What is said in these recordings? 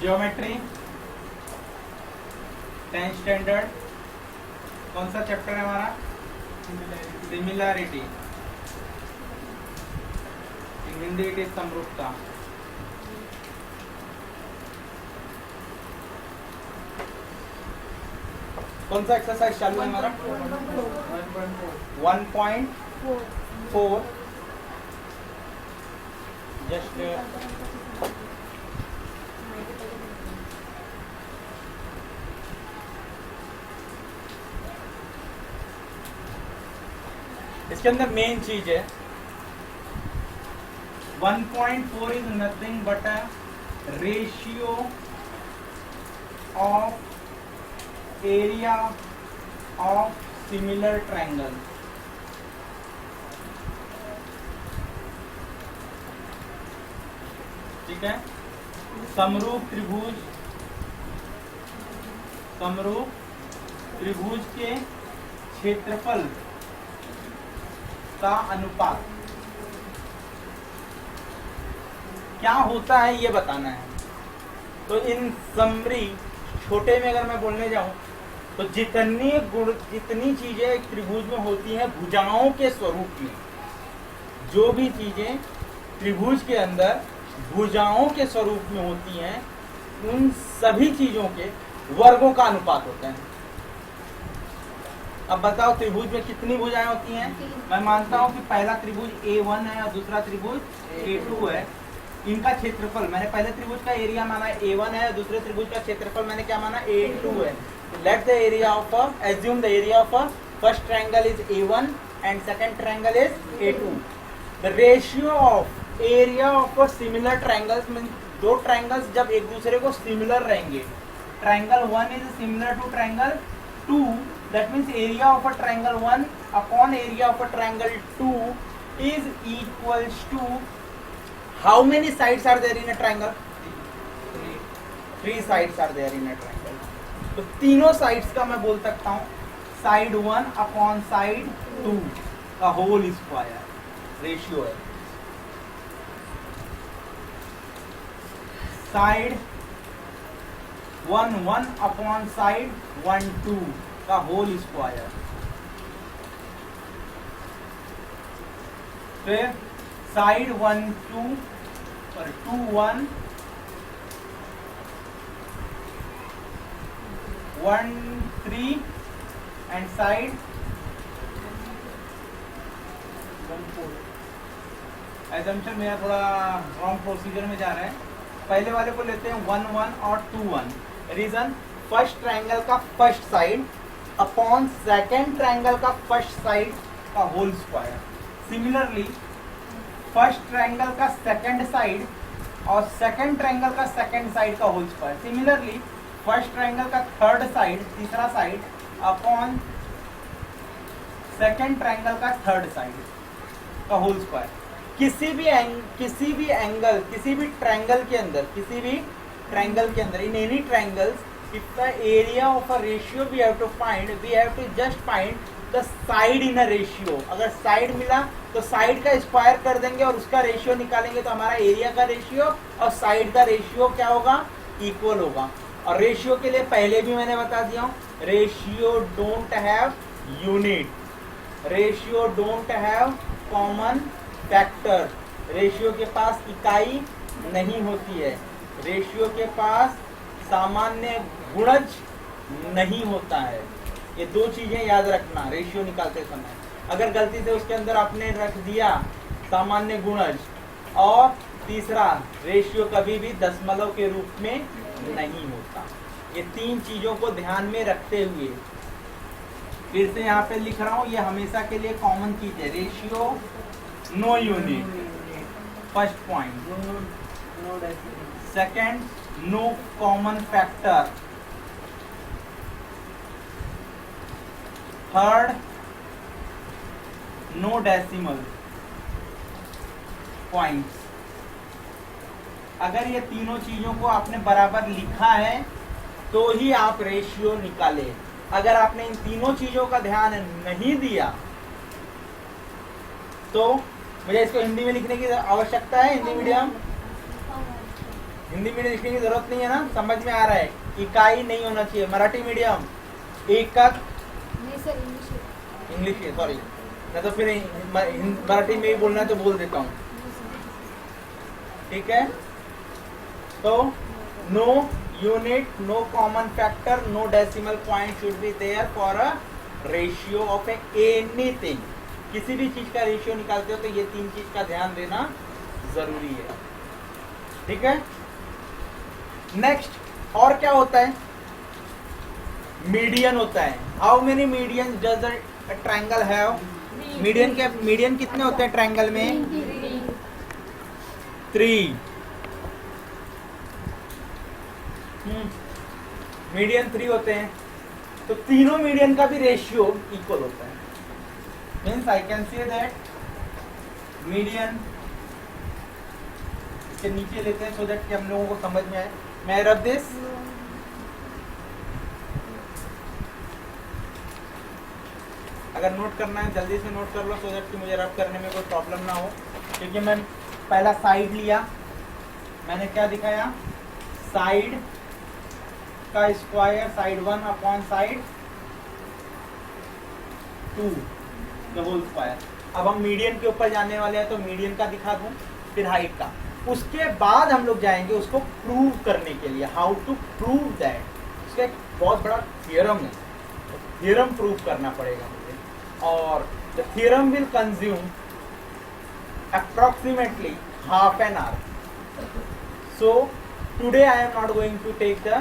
Geometry 10th standard. कौन सा chapter है हमारा? सिमिलैरिटी। हिंदी इट इज समरूपता। कौन सा एक्सरसाइज चालू है हमारा? 1.4। जस्ट इसके अंदर मेन चीज है 1.4 is nothing but a ratio of area of similar triangle. ठीक है, समरूप त्रिभुज के क्षेत्रफल का अनुपात क्या होता है ये बताना है। तो इन समरी छोटे में अगर मैं बोलने जाऊं तो जितनी चीजें एक त्रिभुज में होती हैं भुजाओं के स्वरूप में, जो भी चीजें त्रिभुज के अंदर भुजाओं के स्वरूप में होती हैं, उन सभी चीजों के वर्गों का अनुपात होता है। अब बताओ त्रिभुज में कितनी भुजाएं होती हैं? मैं मानता हूं कि पहला त्रिभुज A1 है और दूसरा त्रिभुज A2 है। इनका क्षेत्रफल मैंने पहले त्रिभुज का एरिया माना A1 है और दूसरे त्रिभुज का क्षेत्रफल मैंने क्या माना? A2 है। Let the area of assume the area of first triangle is A1 and second triangle is A2। The ratio of area of similar triangles mean दो ट्रायंगल्स जब एक दूसरे को सिमिलर रहेंगे, triangle 1 is similar to triangle 2, that means area of a triangle 1 upon area of a triangle 2 is equals to how many sides are there in a triangle? 3 sides are there in a triangle। तो तीनों sides का मैं बोल सकता हूं side 1 upon side 2 का whole square ratio है। Side 1 upon side 1 2 का होल स्क्वायर। फिर साइड 1 2 और 2 1 1 3 एंड साइड 1 4। एजम्पशन मेरा थोड़ा रॉन्ग प्रोसीजर में जा रहा है। पहले वाले को लेते हैं 1 1 और 2 1। रीजन फर्स्ट ट्रायंगल का first side upon second triangle का फर्स्ट साइड का whole square. Similarly first triangle का सेकेंड साइड और सेकेंड ट्रायंगल का सेकेंड साइड का whole square. Similarly first triangle का थर्ड साइड तीसरा साइड अपॉन सेकेंड ट्रायंगल का थर्ड साइड का होल स्क्वायर। किसी भी एंगल किसी भी ट्रायंगल के अंदर in any triangles if the area of a ratio we have to just find the side in a ratio। अगर साइड मिला तो साइड का स्क्वायर कर देंगे और उसका रेशियो निकालेंगे तो हमारा एरिया का रेशियो और साइड का रेशियो क्या होगा? इक्वल होगा। और रेशियो के लिए पहले भी मैंने बता दिया हूं, ratio don't have unit, ratio don't have common factor, ratio के पास इकाई नहीं होती है, रेशियो के पास सामान्य गुणज नहीं होता है। ये दो चीजें याद रखना रेशियो निकालते समय। अगर गलती से उसके अंदर आपने रख दिया सामान्य गुणज और तीसरा रेशियो कभी भी दशमलव के रूप में नहीं होता। ये तीन चीजों को ध्यान में रखते हुए फिर से यहाँ पे लिख रहा हूँ, ये हमेशा के लिए कॉमन चीज है। Ratio no unit first point, second no common factor, third no decimal points. अगर ये तीनों चीजों को आपने बराबर लिखा है तो ही आप रेशियो निकाले। अगर आपने इन तीनों चीजों का ध्यान नहीं दिया तो मुझे इसको हिंदी में लिखने की आवश्यकता है। हिंदी मीडियम हिंदी मीडियम लिखने की जरूरत नहीं है ना, समझ में आ रहा है। इकाई नहीं होना चाहिए। मराठी मीडियम एकक, नहीं सर इंग्लिश इंग्लिश सॉरी, मैं तो फिर मराठी में ही बोलना है तो बोल देता हूँ, ठीक है। तो no unit, no common factor, no decimal point should be there for a ratio of anything. किसी भी चीज का रेशियो निकालते हो तो ये तीन चीज का ध्यान देना जरूरी है, ठीक है। नेक्स्ट और क्या होता है, मीडियन होता है। How many median does a triangle have? Median के मीडियन कितने होते हैं ट्रायंगल में? 3। मीडियन 3 होते हैं, तो तीनों मीडियन का भी रेशियो इक्वल होता है। Means I can say that median, इसके नीचे लेते हैं सो दैट कि हम लोगों को समझ में आए। मैं रब दिस, अगर नोट करना है जल्दी से नोट कर लो सो दैट कि मुझे रब करने में कोई प्रॉब्लम ना हो। क्योंकि मैं पहला साइड लिया, मैंने क्या दिखाया, साइड का square, side 1 upon side 2 the whole square. अब हम मीडियन के ऊपर जाने वाले हैं तो मीडियन का दिखा दूं, फिर हाइट का। उसके बाद हम लोग जाएंगे उसको प्रूव करने के लिए, हाउ टू प्रूव दैट। उसका एक बहुत बड़ा थियरम है, थियरम प्रूव करना पड़ेगा मुझे, और the theorem will consume approximately half an hour. So today I am not going to take the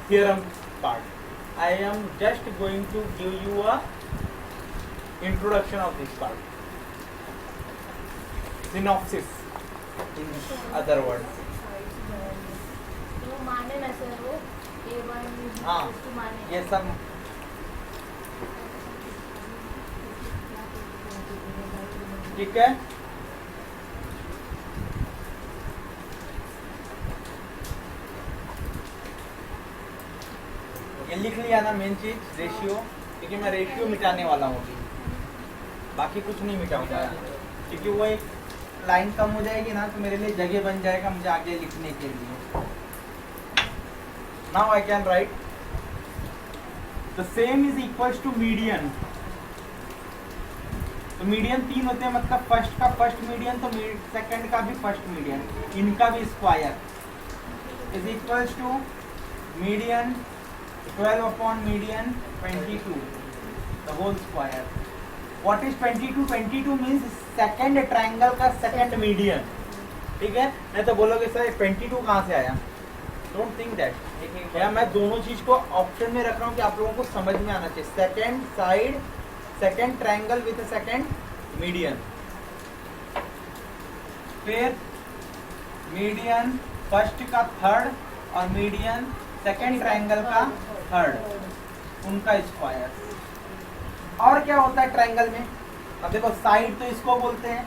theorem part. I am just going to give you a introduction of this part. Synopsis in other words. वो माने ना sir, वो A1 हाँ, उसको माने। ये सब ठीक है। ये लिख लिया ना मेन चीज, रेशियो, क्योंकि मैं रेशियो मिटाने वाला हूँ अभी, बाकी कुछ नहीं मिटाऊंगा, क्योंकि वो एक लाइन कम हो जाएगी ना तो मेरे लिए जगह बन जाएगा मुझे आगे लिखने के लिए। Now I can write the same is equals to median. तो मीडियन 3 होते हैं, मतलब फर्स्ट का फर्स्ट मीडियन तो सेकंड का भी फर्स्ट मीडियन, इनका भी square is equals to median 12 upon median 22 the whole square. What is 22? 22 means second triangle का second median, ठीक है। नहीं तो बोलोगे सर 22 कहाँ से आया, डोंट थिंक दैट। या मैं दोनों चीज को ऑप्शन में रख रहा हूँ कि आप लोगों को समझ में आना चाहिए। Second side, second triangle with second median, फिर मीडियन फर्स्ट का थर्ड और मीडियन सेकंड ट्रायंगल का थर्ड, उनका स्क्वायर। और क्या होता है ट्रायंगल में, अब देखो साइड तो इसको बोलते हैं,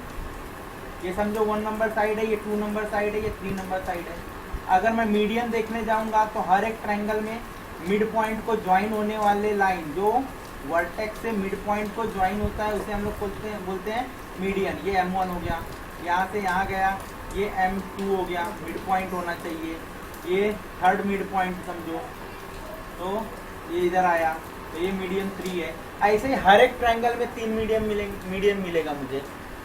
ये समझो 1 नंबर साइड है, ये 2 नंबर साइड है, ये 3 नंबर साइड है। अगर मैं मीडियन देखने जाऊंगा तो हर एक ट्रायंगल में मिड पॉइंट को ज्वाइन होने वाले लाइन, जो वर्टेक्स से मिड पॉइंट को ज्वाइन होता है, उसे हम लोग बोलते हैं मीडियन। ये M1 हो गया, यहाँ से यहाँ गया, ये M2 हो गया, मिड पॉइंट होना चाहिए। ये थर्ड मिड पॉइंट समझो, तो ये इधर आया तो ये मीडियन 3 है। ऐसे ही हर एक ट्रायंगल में 3 मीडियन मिलेगा मुझे।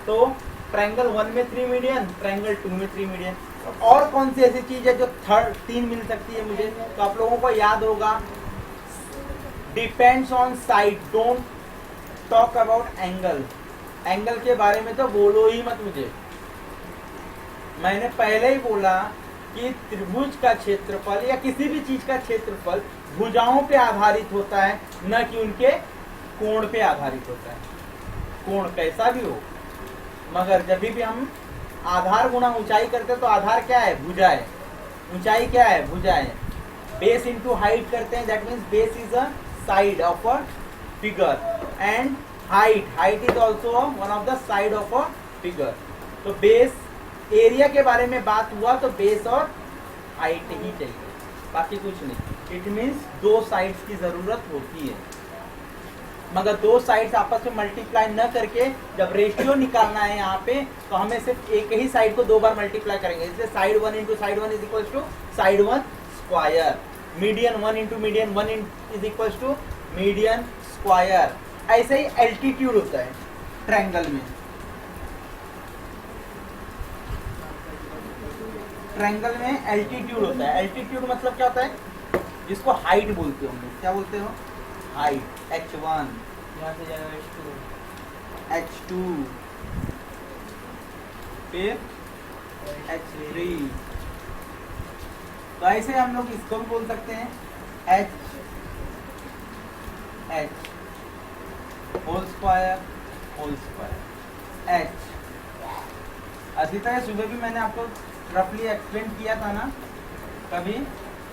तो ट्रायंगल 1 में 3 मीडियन, ट्रायंगल 2 में 3 मीडियन। और कौन सी ऐसी चीज है जो थर्ड 3 मिल सकती है मुझे, तो आप लोगों को याद होगा, depends on side, don't talk about angle. Angle के बारे में तो बोलो ही मत मुझे। मैंने पहले ही बोला कि त्रिभुज का क्षेत्रफल या किसी भी चीज का क्षेत्रफल भुजाओं पे आधारित होता है, न कि उनके कोण पे आधारित होता है। कोण कैसा भी हो, मगर जब भी हम आधार गुणा ऊंचाई करते हैं तो आधार क्या है, भुजा है। ऊंचाई क्या है, भुजा है। बेस इंटू हाइट करते हैं, that means base is a side of a figure, and height is also one of the side of a figure. तो बेस, एरिया के बारे में बात हुआ तो बेस और हाइट ही चाहिए, बाकी कुछ नहीं। इट मीन्स 2 साइड्स की जरूरत होती है। मगर दो साइड्स आपस में मल्टीप्लाई न करके जब रेशियो निकालना है यहाँ पे, तो हमें सिर्फ एक ही साइड को दो बार मल्टीप्लाई करेंगे। इसलिए side 1 into side 1 is equal to side 1 square, median 1 into median 1 is equal to median square. ऐसे ही एल्टीट्यूड होता है ट्रायंगल में। ट्रायंगल में एल्टीट्यूड होता है। एल्टीट्यूड मतलब क्या होता है, जिसको हाइट बोलते हो हम लोग। क्या बोलते हो? हाइट। h1, यहाँ से जाएगा h2, h2, फिर h3। तो ऐसे हम लोग इसको भी बोल सकते हैं h होल स्क्वायर h। अभी तक सुबह भी मैंने आपको रफली एक्सप्लेन किया था ना कभी?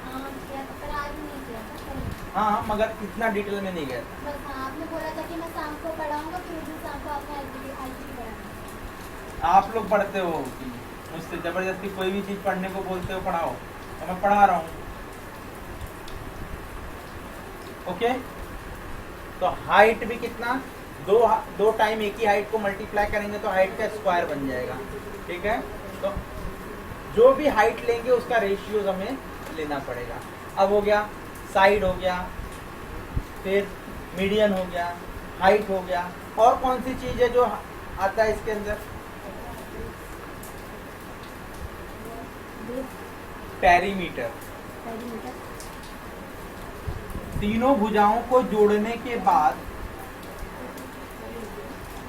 हाँ किया था, पर आज नहीं किया था कल। हाँ, मगर इतना डिटेल में नहीं गया था। बस हाँ, आपने बोला था कि मैं शाम को पढ़ाऊंगा, फिर उस दिन शाम को आपने आईटी पढ़ाना। आप लोग पढ़ते हो कि मुझसे जबरदस्ती कोई भी चीज पढ़ने को बोलते हो, पढ़ाओ, तो मैं पढ़ा रहा हूँ। ओके, तो हाइट भी कितना, दो टाइम एक ही हाइट को मल्टीप्लाई करेंगे तो हाइट का स्क्वायर बन जाएगा। ठीक है, तो जो भी हाइट लेंगे उसका रेशियो हमें लेना पड़ेगा। अब हो गया साइड, हो गया, फिर मीडियन हो गया, हाइट हो गया, और कौन सी चीज है जो आता है इसके अंदर? पेरीमीटर। तीनों भुजाओं को जोड़ने के बाद,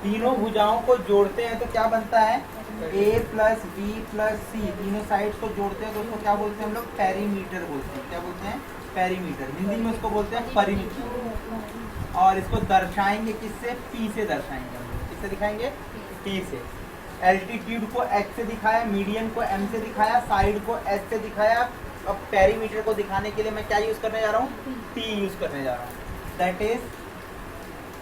तीनों भुजाओं को जोड़ते हैं तो क्या बनता है? a प्लस बी प्लस सी। तीनों साइड्स को जोड़ते हैं तो उसको क्या बोलते हैं हम लोग? पेरीमीटर बोलते हैं। क्या बोलते हैं? पेरीमीटर। हिंदी में उसको बोलते हैं परिमिति। और इसको दर्शाएंगे किससे? p से दर्शाएंगे हम लोग। किससे दिखाएंगे? p से। एल्टीट्यूड को h से दिखाया, मीडियन को m से दिखाया, साइड को s से दिखाया। अब पेरीमीटर को दिखाने के लिए मैं क्या यूज करने जा रहा हूँ? p यूज करने जा रहा हूँ। That is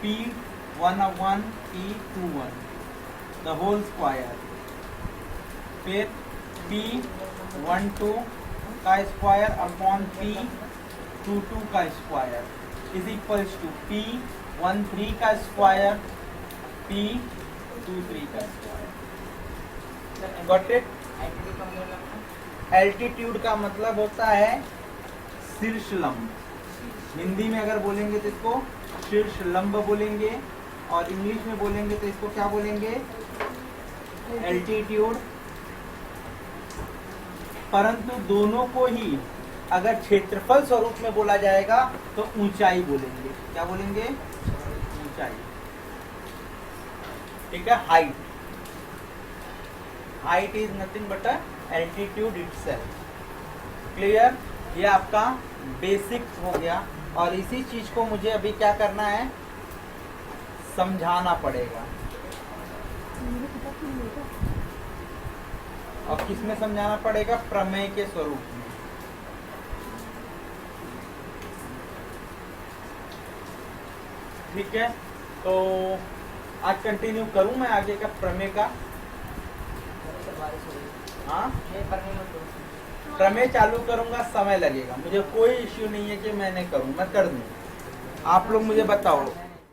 p1 p21 the whole square, फिर p12 का स्क्वायर अपॉन p22 का square is equals to p13 का स्क्वायर p23 का स्क्वायर। Got it? एल्टीट्यूड का मतलब होता है शीर्ष लंब। हिंदी में अगर बोलेंगे तो इसको शीर्ष लंब बोलेंगे, और इंग्लिश में बोलेंगे तो इसको क्या बोलेंगे? एल्टीट्यूड। परंतु दोनों को ही अगर क्षेत्रफल स्वरूप में बोला जाएगा तो ऊंचाई बोलेंगे। क्या बोलेंगे? ऊंचाई। ठीक है, height. Height is nothing but altitude itself. Clear? ये आपका बेसिक हो गया, और इसी चीज को मुझे अभी क्या करना है? समझाना पड़ेगा। और किसमें समझाना पड़ेगा? प्रमेय के स्वरूप में। ठीक है, तो आज कंटिन्यू करूं मैं आगे का प्रमेय का? हाँ, प्रमेय चालू करूंगा, समय लगेगा, मुझे कोई इश्यू नहीं है कि मैं नहीं करूं, मैं कर दूं। आप लोग मुझे बताओ